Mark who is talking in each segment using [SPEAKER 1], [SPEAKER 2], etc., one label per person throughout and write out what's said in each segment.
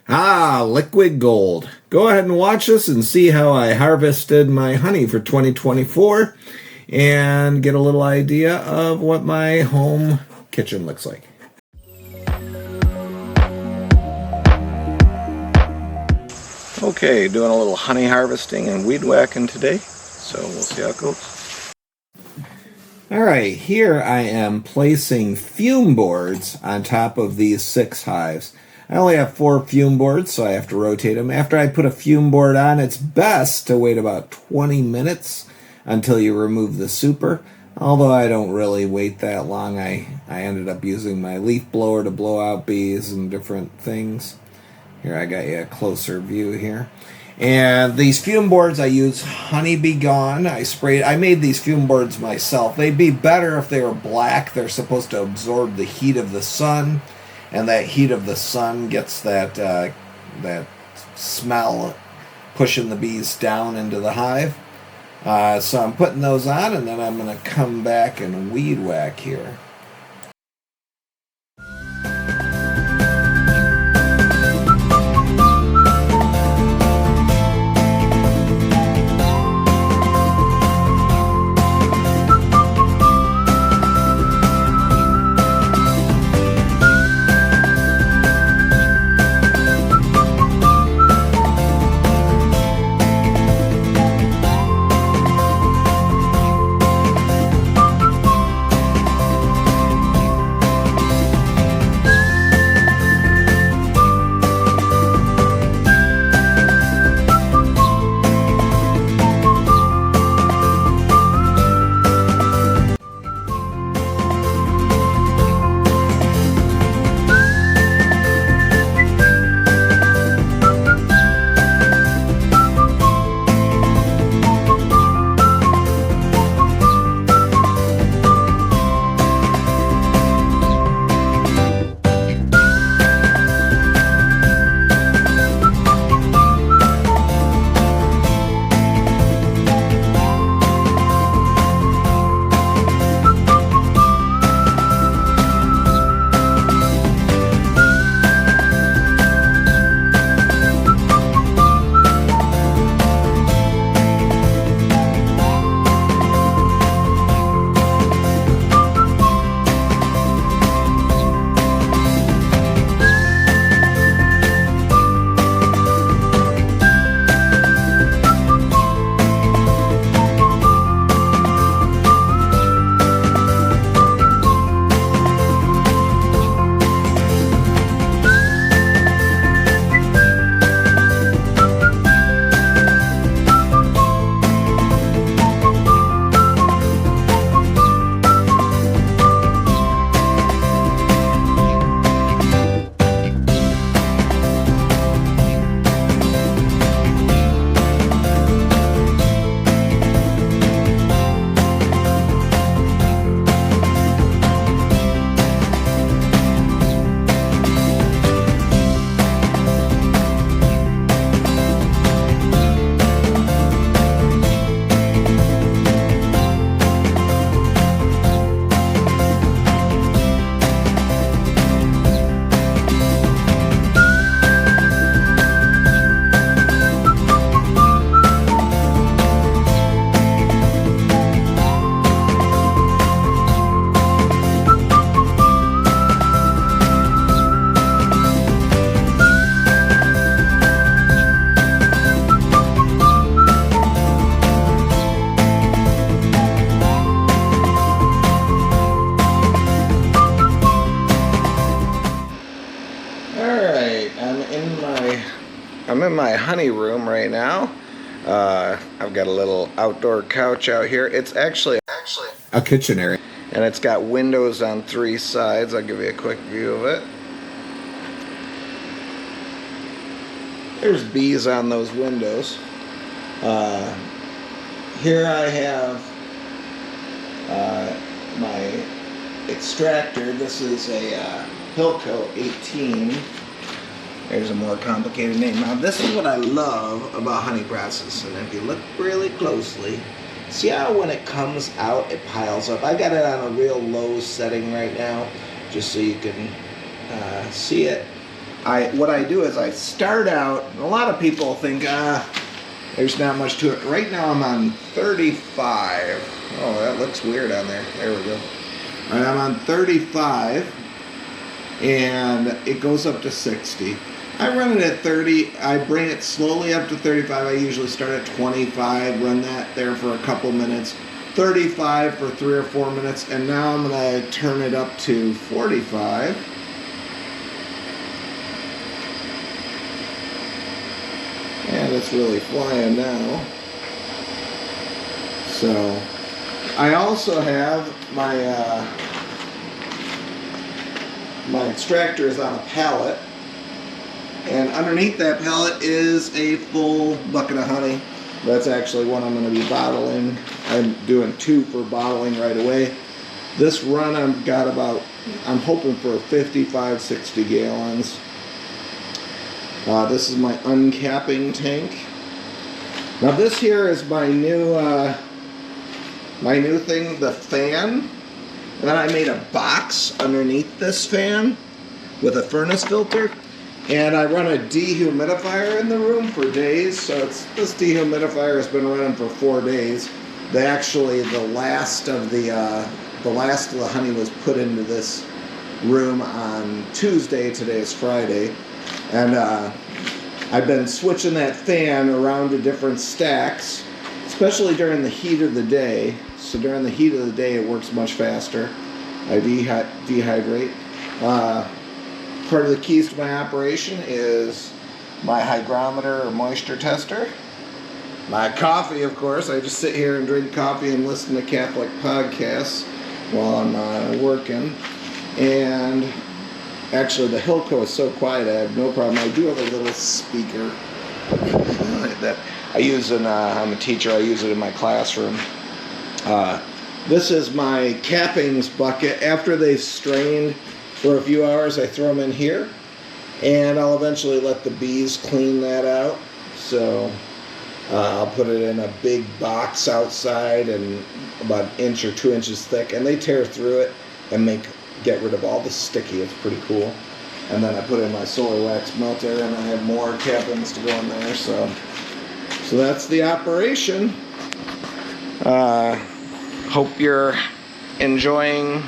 [SPEAKER 1] Ah, liquid gold. Go ahead and watch this and see how I harvested my honey for 2024 and get a little idea of what my home kitchen looks like. Okay, doing a little honey harvesting and weed whacking today, so we'll see how it goes. Alright, here I am placing fume boards on top of these 6 hives. I only have 4 fume boards, so I have to rotate them. After I put a fume board on, it's best to wait about 20 minutes until you remove the super. Although I don't really wait that long, I ended up using my leaf blower to blow out bees and different things. Here, I got you a closer view here. And these fume boards, I use Honey B Gone. I made these fume boards myself. They'd be better if they were black. They're supposed to absorb the heat of the sun, and that heat of the sun gets that smell pushing the bees down into the hive. So I'm putting those on, and then I'm going to come back and weed whack here. I'm in my honey room right now. I've got a little outdoor couch out here. It's actually a kitchen area, and it's got windows on 3 sides. I'll give you a quick view of it. There's bees on those windows. Here I have my extractor. This is a Hilco 18. There's a more complicated name. Now this is what I love about honey process, and if you look really closely, see how when it comes out it piles up. I got it on a real low setting right now just so you can see it. what I do is I start out, and a lot of people think, there's not much to it. Right now I'm on 35. Oh, that looks weird on there. There we go. All right, I'm on 35, and it goes up to 60. I run it at 30. I bring it slowly up to 35. I usually start at 25, run that there for a couple minutes. 35 for 3 or 4 minutes, and now I'm going to turn it up to 45. And it's really flying now. So, I also have my my extractors on a pallet, and underneath that pallet is a full bucket of honey. That's actually one I'm going to be bottling. I'm doing 2 for bottling right away. This run I've got about, I'm hoping for 55, 60 gallons. This is my uncapping tank. Now this here is my new thing, the fan. And then I made a box underneath this fan with a furnace filter. And I run a dehumidifier in the room for days. So this dehumidifier has been running for 4 days. The last of the honey was put into this room on Tuesday. Today is Friday. And I've been switching that fan around to different stacks, especially during the heat of the day. So during the heat of the day, it works much faster. I dehydrate. Part of the keys to my operation is my hygrometer or moisture tester. My coffee, of course. I just sit here and drink coffee and listen to Catholic podcasts while I'm working. And actually, the Hilco is so quiet, I have no problem. I do have a little speaker that I use I'm a teacher, I use it in my classroom. This is my cappings bucket. After they've strained for a few hours, I throw them in here, and I'll eventually let the bees clean that out. So I'll put it in a big box outside and about 1 inch or 2 inches thick, and they tear through it and get rid of all the sticky. It's pretty cool. And then I put in my solar wax melter, and I have more cappings to go in there. So that's the operation. Hope you're enjoying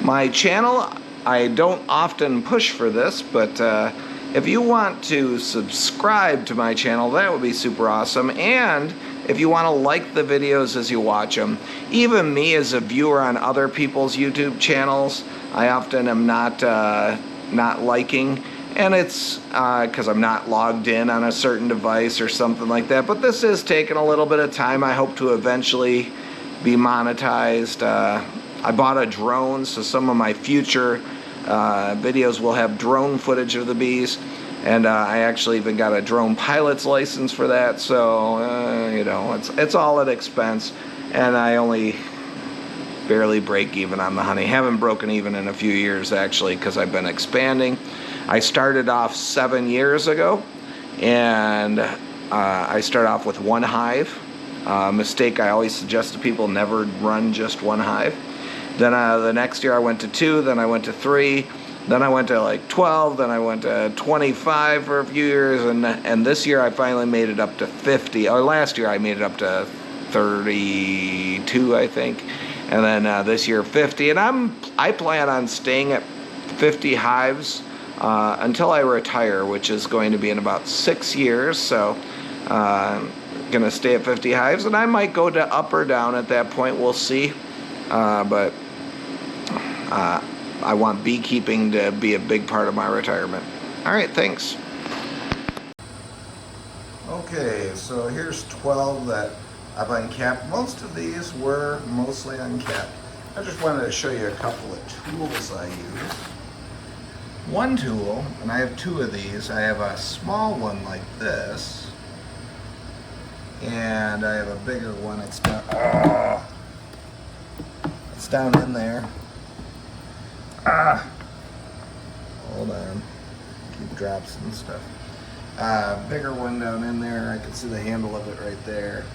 [SPEAKER 1] my channel. I don't often push for this, but if you want to subscribe to my channel, that would be super awesome. And if you want to like the videos as you watch them, even me as a viewer on other people's YouTube channels, I often am not liking, and it's because I'm not logged in on a certain device or something like that. But this is taking a little bit of time. I hope to eventually be monetized. I bought a drone, so some of my future videos will have drone footage of the bees. And I actually even got a drone pilot's license for that, so you know, it's all at expense, and I only barely break even on the honey. Haven't broken even in a few years actually, because I've been expanding. I started off 7 years ago, and I started off with 1 hive. Mistake I always suggest to people: never run just 1 hive. Then the next year I went to 2, then I went to 3. Then I went to like 12, then I went to 25 for a few years, and this year I finally made it up to 50. Or last year I made it up to 32, I think. And then this year 50. And I plan on staying at 50 hives until I retire, which is going to be in about 6 years. So I'm going to stay at 50 hives, and I might go to up or down at that point. We'll see. But I want beekeeping to be a big part of my retirement. All right, thanks. Okay, so here's 12 that I've uncapped. Most of these were mostly uncapped. I just wanted to show you a couple of tools I use. One tool, and I have 2 of these. I have a small one like this, and I have a bigger one. It's down in there. Hold on. Keep drops and stuff. Bigger one down in there. I can see the handle of it right there.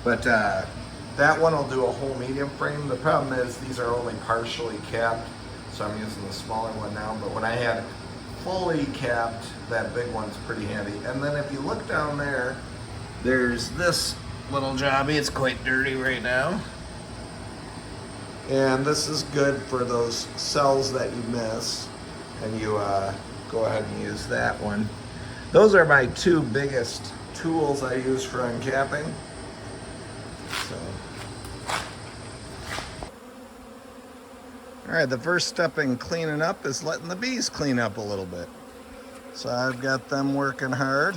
[SPEAKER 1] But that one will do a whole medium frame. The problem is these are only partially capped, so I'm using the smaller one now. But when I had fully capped, that big one's pretty handy. And then if you look down there, there's this little jobby. It's quite dirty right now. And this is good for those cells that you miss. And you go ahead and use that one. Those are my two biggest tools I use for uncapping. So. All right, the first step in cleaning up is letting the bees clean up a little bit. So I've got them working hard.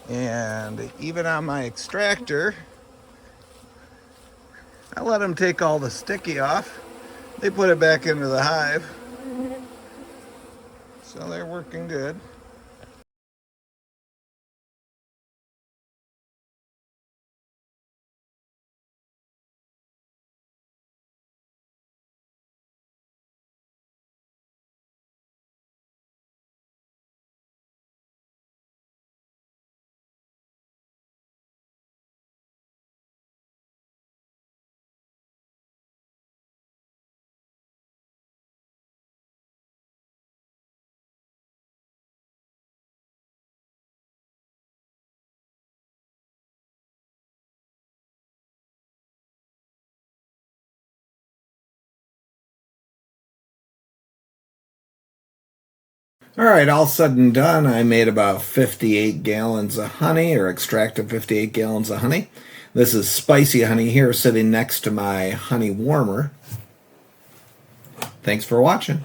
[SPEAKER 1] And even on my extractor, I let them take all the sticky off. They put it back into the hive. So they're working good. All right, all said and done, I made about 58 gallons of honey, or extracted 58 gallons of honey. This is spicy honey here sitting next to my honey warmer. Thanks for watching.